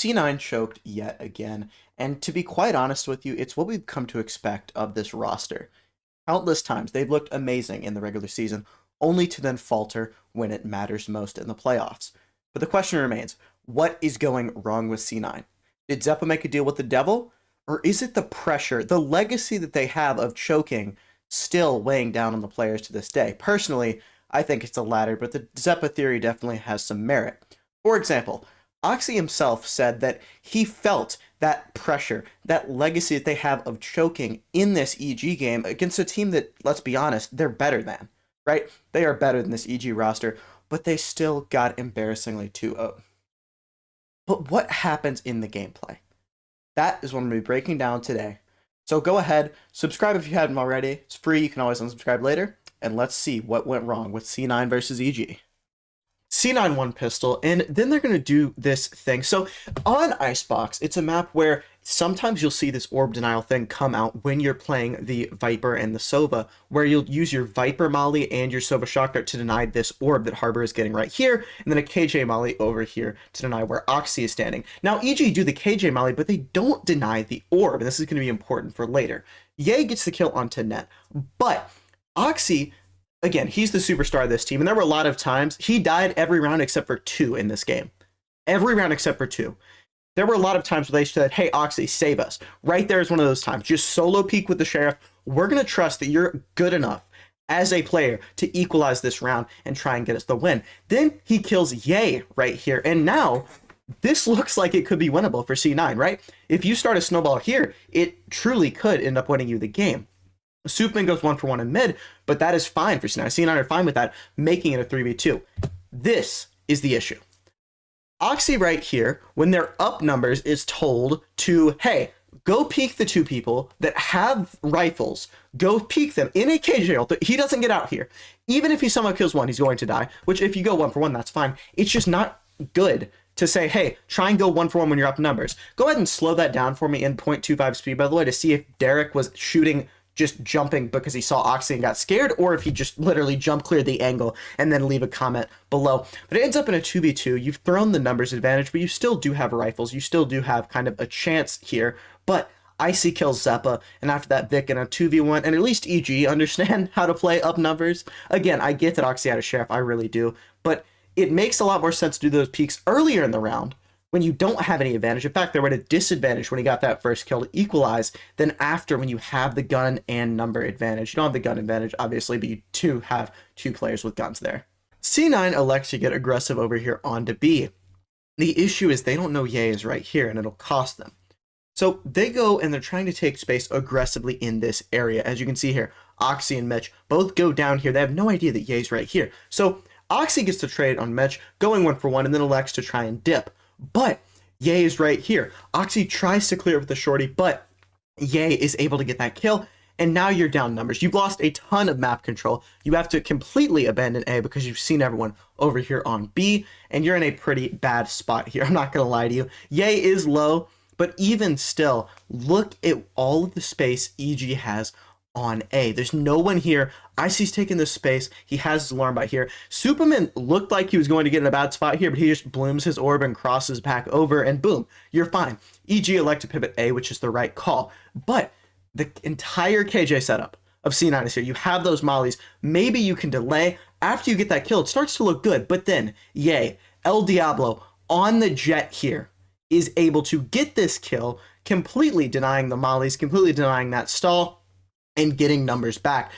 C9 choked yet again, and to be quite honest with you, it's what we've come to expect of this roster. Countless times they've looked amazing in the regular season, only to then falter when it matters most in the playoffs. But the question remains, what is going wrong with C9? Did Zeppa make a deal with the devil? Or is it the pressure, the legacy that they have of choking still weighing down on the players to this day? Personally, I think it's the latter, but the Zeppa theory definitely has some merit. For example, Oxy himself said that he felt that pressure, that legacy that they have of choking in this EG game against a team that, let's be honest, they're better than, right? They are better than this EG roster, but they still got embarrassingly 2-0. But what happens in the gameplay? That is what I'm going to be breaking down today. So go ahead, subscribe if you haven't already. It's free, you can always unsubscribe later, and let's see what went wrong with C9 versus EG. C9 won pistol, and then they're going to do this thing. So on Icebox, it's a map where sometimes you'll see this orb denial thing come out when you're playing the Viper and the Sova, where you'll use your Viper Molly and your Sova Shock Dart to deny this orb that Harbor is getting right here, and then a KJ Molly over here to deny where Oxy is standing. Now, EG do the KJ Molly, but they don't deny the orb, and this is going to be important for later. Ye gets the kill onto net, but Oxy, again, he's the superstar of this team, and there were a lot of times he died every round except for 2 in this game. Every round except for 2. There were a lot of times where they said, hey, Oxy, save us. Right there is one of those times. Just solo peek with the Sheriff. We're going to trust that you're good enough as a player to equalize this round and try and get us the win. Then he kills Ye right here, and now this looks like it could be winnable for C9, right? If you start a snowball here, it truly could end up winning you the game. Superman goes 1-for-1 in mid, but that is fine for C9. C9 are fine with that, making it a 3v2. This is the issue. Oxy right here, when they're up numbers, is told to, hey, go peek the 2 people that have rifles. Go peek them in a KJ ult. He doesn't get out here. Even if he somehow kills 1, he's going to die, which if you go 1-for-1, that's fine. It's just not good to say, hey, try and go 1-for-1 when you're up numbers. Go ahead and slow that down for me in 0.25 speed, by the way, to see if Derek was shooting just jumping because he saw Oxy and got scared, or if he just literally jump cleared the angle, and then leave a comment below. But it ends up in a 2v2. You've thrown the numbers advantage, but you still do have rifles. You still do have kind of a chance here. But Icy kills Zeppa, and after that, Vic in a 2v1, and at least EG understand how to play up numbers. Again, I get that Oxy had a Sheriff, I really do, but it makes a lot more sense to do those peaks earlier in the round, when you don't have any advantage. In fact, they were at a disadvantage when he got that first kill to equalize, than after when you have the gun and number advantage. You don't have the gun advantage, obviously, but you do have 2 players with guns there. C9 elects to get aggressive over here onto B. The issue is they don't know Ye is right here, and it'll cost them. So they go and they're trying to take space aggressively in this area. As you can see here, Oxy and Mitch both go down here. They have no idea that Ye's right here. So Oxy gets to trade on Mitch, going 1-for-1, and then elects to try and dip. But Ye is right here. Oxy tries to clear with the shorty, but Ye is able to get that kill, and now you're down numbers. You've lost a ton of map control. You have to completely abandon A because you've seen everyone over here on B, and you're in a pretty bad spot here. I'm not going to lie to you. Ye is low, but even still, look at all of the space EG has on A. There's no one here. Icy's taking this space. He has his alarm by here. Superman looked like he was going to get in a bad spot here, but he just blooms his orb and crosses back over, and boom, you're fine. EG elect to pivot A, which is the right call. But the entire KJ setup of C9 is here. You have those mollies. Maybe you can delay. After you get that kill, it starts to look good, but then, yay, El Diablo on the jet here is able to get this kill, completely denying the mollies, completely denying that stall, and getting numbers back.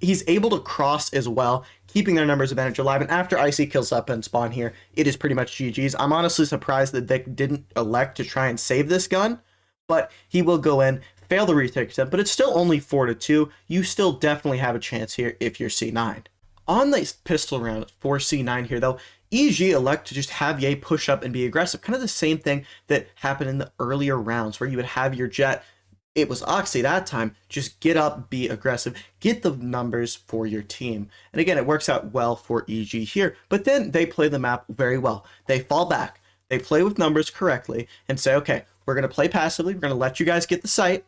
He's able to cross as well, keeping their numbers advantage alive. And after Icy kills up and spawn here, it is pretty much GG's. I'm honestly surprised that Vic didn't elect to try and save this gun, but he will go in, fail the retake attempt, but it's still only 4-2. You still definitely have a chance here if you're C9. On this pistol round for C9 here, though, EG elect to just have Ye push up and be aggressive. Kind of the same thing that happened in the earlier rounds where you would have your jet. It was Oxy that time. Just get up, be aggressive, get the numbers for your team. And again, it works out well for EG here, but then they play the map very well. They fall back, they play with numbers correctly and say, okay, we're going to play passively. We're going to let you guys get the site,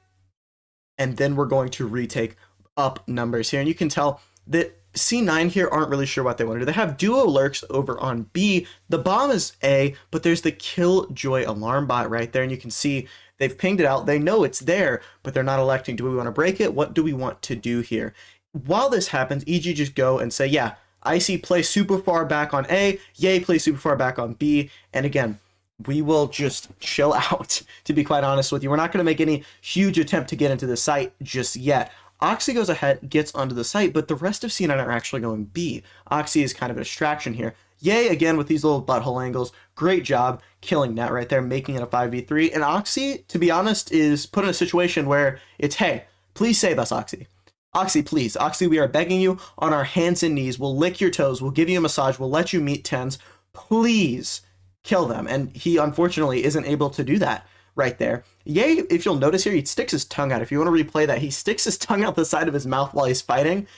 and then we're going to retake up numbers here. And you can tell that C9 here aren't really sure what they want to do. They have duo lurks over on B. The bomb is A, but there's the Killjoy alarm bot right there, and you can see they've pinged it out. They know it's there, but they're not electing. Do we want to break it? What do we want to do here? While this happens, EG just go and say, yeah, Icy play super far back on A, Yay play super far back on B, and again, we will just chill out, to be quite honest with you. We're not going to make any huge attempt to get into the site just yet. Oxy goes ahead, gets onto the site, but the rest of C9 are actually going B. Oxy is kind of a distraction here. Yay, again, with these little butthole angles. Great job killing that right there, making it a 5v3. And Oxy, to be honest, is put in a situation where it's, hey, please save us, Oxy. Oxy, please. Oxy, we are begging you on our hands and knees. We'll lick your toes. We'll give you a massage. We'll let you meet 10s. Please kill them. And he, unfortunately, isn't able to do that right there. Yay, if you'll notice here, he sticks his tongue out. If you want to replay that, he sticks his tongue out the side of his mouth while he's fighting.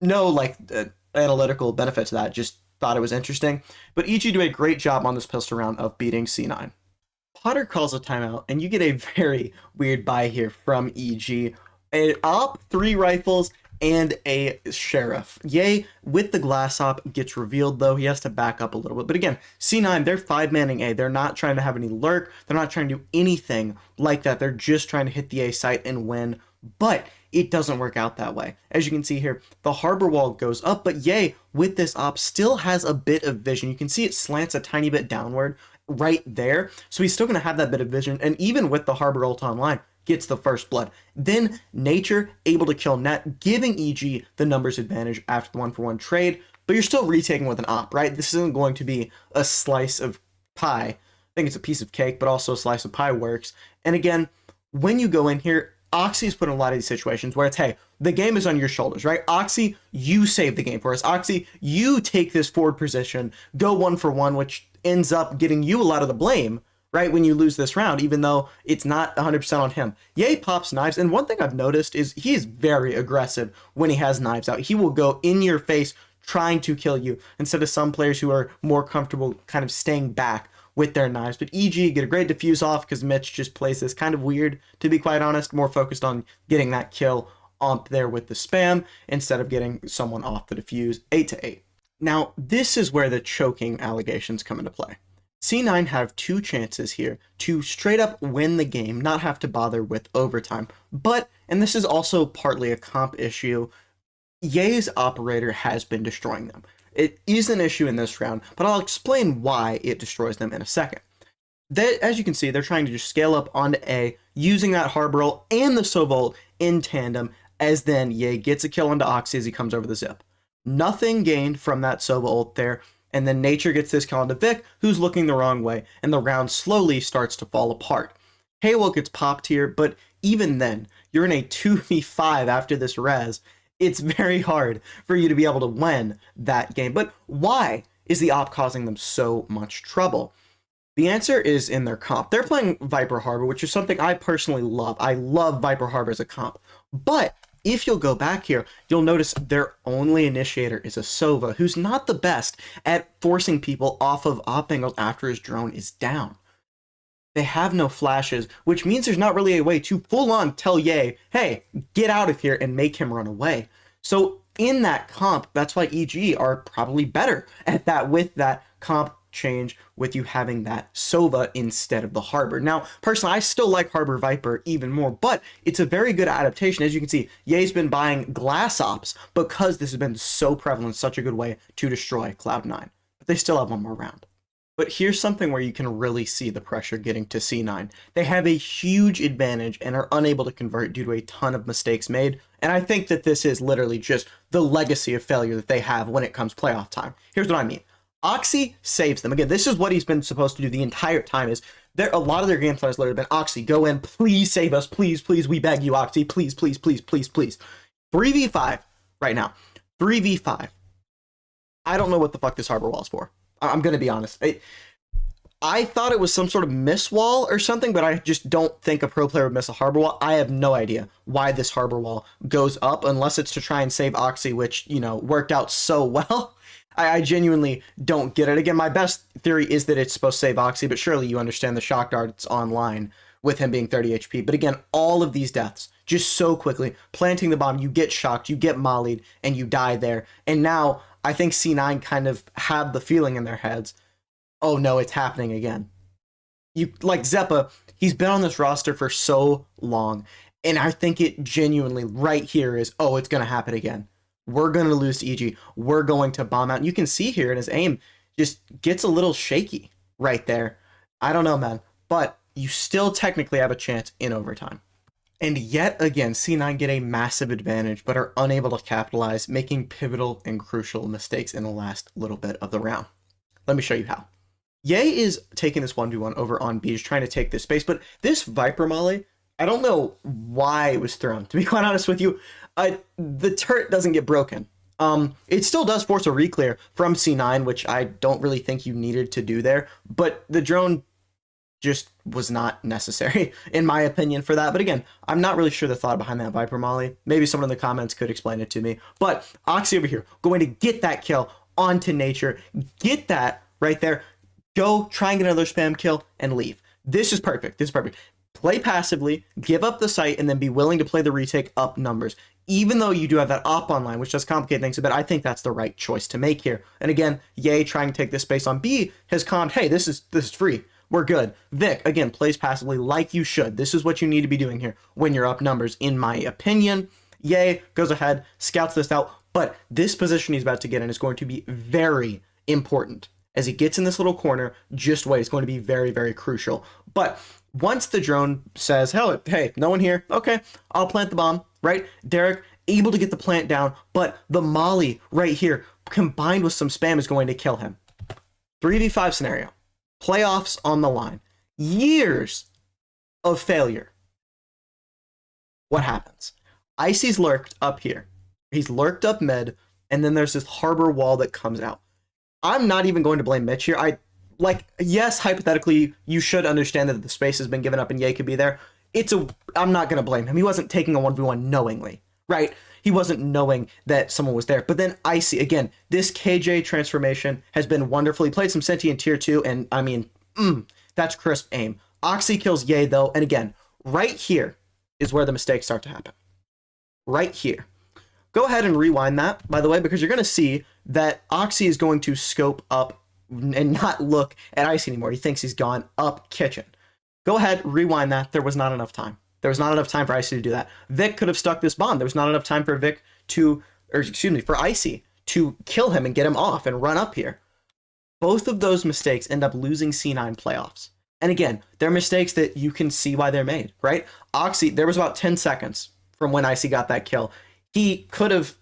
No, analytical benefit to that. Just thought it was interesting. But EG do a great job on this pistol round of beating C9. Potter calls a timeout, and you get a very weird buy here from EG. An op, 3 rifles, and a sheriff. Yay, with the glass op gets revealed, though. He has to back up a little bit. But again, C9, they're 5-manning A. They're not trying to have any lurk. They're not trying to do anything like that. They're just trying to hit the A site and win. But it doesn't work out that way. As you can see here, the harbor wall goes up, but Yay, with this op, still has a bit of vision. You can see it slants a tiny bit downward right there. So he's still going to have that bit of vision. And even with the harbor ult online, gets the first blood. Then Nature able to kill Net, giving EG the numbers advantage after the 1-for-1 trade, but you're still retaking with an op, right? This isn't going to be a slice of pie. I think it's a piece of cake, but also a slice of pie works. And again, when you go in here, Oxy's put in a lot of these situations where it's, hey, the game is on your shoulders, right? Oxy, you save the game for us. Oxy, you take this forward position, go 1-for-1, which ends up getting you a lot of the blame, right, when you lose this round, even though it's not 100% on him. Yay pops knives, and one thing I've noticed is he is very aggressive when he has knives out. He will go in your face trying to kill you, instead of some players who are more comfortable kind of staying back with their knives. But EG get a great defuse off because Mitch just plays this kind of weird, to be quite honest, more focused on getting that kill up there with the spam instead of getting someone off the defuse 8-8. Now, this is where the choking allegations come into play. C9 have 2 chances here to straight up win the game, not have to bother with overtime. But, and this is also partly a comp issue, Yay's operator has been destroying them. It is an issue in this round, but I'll explain why it destroys them in a second. As you can see, they're trying to just scale up onto A, using that harbor ult and the Sovolt in tandem, as then Yay gets a kill onto Oxy as he comes over the zip. Nothing gained from that Sova ult there. And then Nature gets this kill onto Vic, who's looking the wrong way, and the round slowly starts to fall apart. Halo gets popped here, but even then, you're in a 2v5 after this res. It's very hard for you to be able to win that game. But why is the op causing them so much trouble? The answer is in their comp. They're playing Viper Harbor, which is something I personally love. I love Viper Harbor as a comp. But if you'll go back here, you'll notice their only initiator is a Sova, who's not the best at forcing people off of op angles after his drone is down. They have no flashes, which means there's not really a way to full-on tell Yay, hey, get out of here and make him run away. So in that comp, that's why EG are probably better at that with that comp change with you having that Sova instead of the Harbor. Now, personally, I still like Harbor Viper even more, but it's a very good adaptation. As you can see, Yay's been buying glass ops because this has been so prevalent, such a good way to destroy Cloud9. But they still have one more round. But here's something where you can really see the pressure getting to C9. They have a huge advantage and are unable to convert due to a ton of mistakes made. And I think that this is literally just the legacy of failure that they have when it comes playoff time. Here's what I mean. Oxy saves them. Again, this is what he's been supposed to do the entire time. Is there a lot of their game plan has literally been Oxy, go in, please save us, please, please, we beg you, Oxy, please, please, please, please, please. 3v5 right now. 3v5. I don't know what the fuck this harbor wall is for. I'm gonna be honest. I thought it was some sort of miss wall or something, but I just don't think a pro player would miss a harbor wall. I have no idea why this harbor wall goes up, unless it's to try and save Oxy, which, you know, worked out so well. I genuinely don't get it. Again, my best theory is that it's supposed to save Oxy, but surely you understand the shock dart it's online with him being 30 HP. But again, all of these deaths, just so quickly, planting the bomb, you get shocked, you get mollied, and you die there. And now, I think C9 kind of have the feeling in their heads, oh no, it's happening again. Like Zeppa, he's been on this roster for so long, and I think it genuinely right here is, oh, it's going to happen again. We're going to lose to EG. We're going to bomb out. And you can see here in his aim just gets a little shaky right there. I don't know, man, but you still technically have a chance in overtime. And yet again, C9 get a massive advantage, but are unable to capitalize, making pivotal and crucial mistakes in the last little bit of the round. Let me show you how. Ye is taking this 1v1 over on B, trying to take this space, but this Viper Molly, I don't know why it was thrown. To be quite honest with you, the turret doesn't get broken. It still does force a reclear from C9, which I don't really think you needed to do there, but the drone just was not necessary, in my opinion, for that. But again, I'm not really sure the thought behind that Viper Molly. Maybe someone in the comments could explain it to me. But Oxy over here, going to get that kill onto Nature, get that right there, go try and get another spam kill, and leave. This is perfect. This is perfect. Play passively, give up the site, and then be willing to play the retake up numbers. Even though you do have that op online, which does complicate things a bit, I think that's the right choice to make here. And again, Ye trying to take this space on B has calmed, hey, this is free. We're good. Vic, again, plays passively like you should. This is what you need to be doing here when you're up numbers, in my opinion. Ye goes ahead, scouts this out, but this position he's about to get in is going to be very important. As he gets in this little corner, just wait. It's going to be very, very crucial. But once the drone says, hey, no one here. Okay, I'll plant the bomb, right? Derek able to get the plant down, but the molly right here, combined with some spam, is going to kill him. 3v5 scenario. Playoffs on the line. Years of failure. What happens? Icy's lurked up here. He's lurked up mid, and then there's this harbor wall that comes out. I'm not even going to blame Mitch here. Yes, hypothetically, you should understand that the space has been given up and Ye could be there. I'm not going to blame him. He wasn't taking a 1v1 knowingly, right? He wasn't knowing that someone was there. But then Icy, again, this KJ transformation has been wonderful. He played some Sentient tier 2, and I mean, that's crisp aim. Oxy kills Ye, though, and again, right here is where the mistakes start to happen. Right here. Go ahead and rewind that, by the way, because you're going to see that Oxy is going to scope up and not look at Icy anymore. He thinks he's gone up kitchen. Go ahead, rewind that. There was not enough time. There was not enough time for Icy to do that. Vic could have stuck this bomb. There was not enough time for for Icy to kill him and get him off and run up here. Both of those mistakes end up losing C9 playoffs. And again, they're mistakes that you can see why they're made, right? Oxy, there was about 10 seconds from when Icy got that kill. He could have,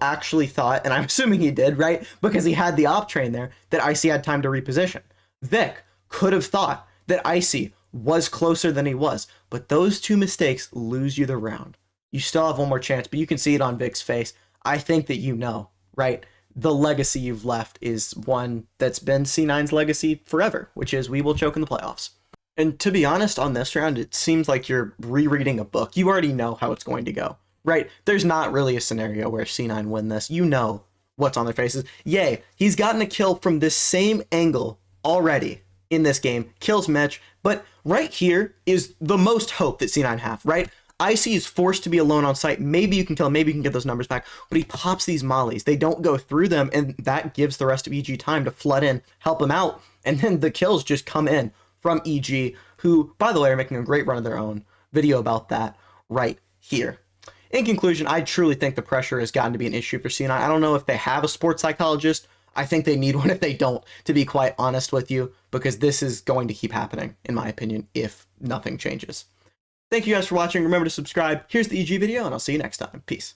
actually thought, and I'm assuming he did, right? Because he had the op train there, that Icy had time to reposition. Vic could have thought that Icy was closer than he was, but those two mistakes lose you the round. You still have one more chance, but you can see it on Vic's face. I think that right? The legacy you've left is one that's been C9's legacy forever, which is we will choke in the playoffs. And to be honest, on this round, it seems like you're rereading a book. You already know how it's going to go. Right, there's not really a scenario where C9 win this. You know what's on their faces. Yay, he's gotten a kill from this same angle already in this game. Kills Mitch, but right here is the most hope that C9 have, right? Icy is forced to be alone on site. Maybe you can kill him, maybe you can get those numbers back, but he pops these mollies. They don't go through them, and that gives the rest of EG time to flood in, help him out, and then the kills just come in from EG, who, by the way, are making a great run of their own. Video about that right here. In conclusion, I truly think the pressure has gotten to be an issue for C9. I don't know if they have a sports psychologist. I think they need one if they don't, to be quite honest with you, because this is going to keep happening, in my opinion, if nothing changes. Thank you guys for watching. Remember to subscribe. Here's the EG video, and I'll see you next time. Peace.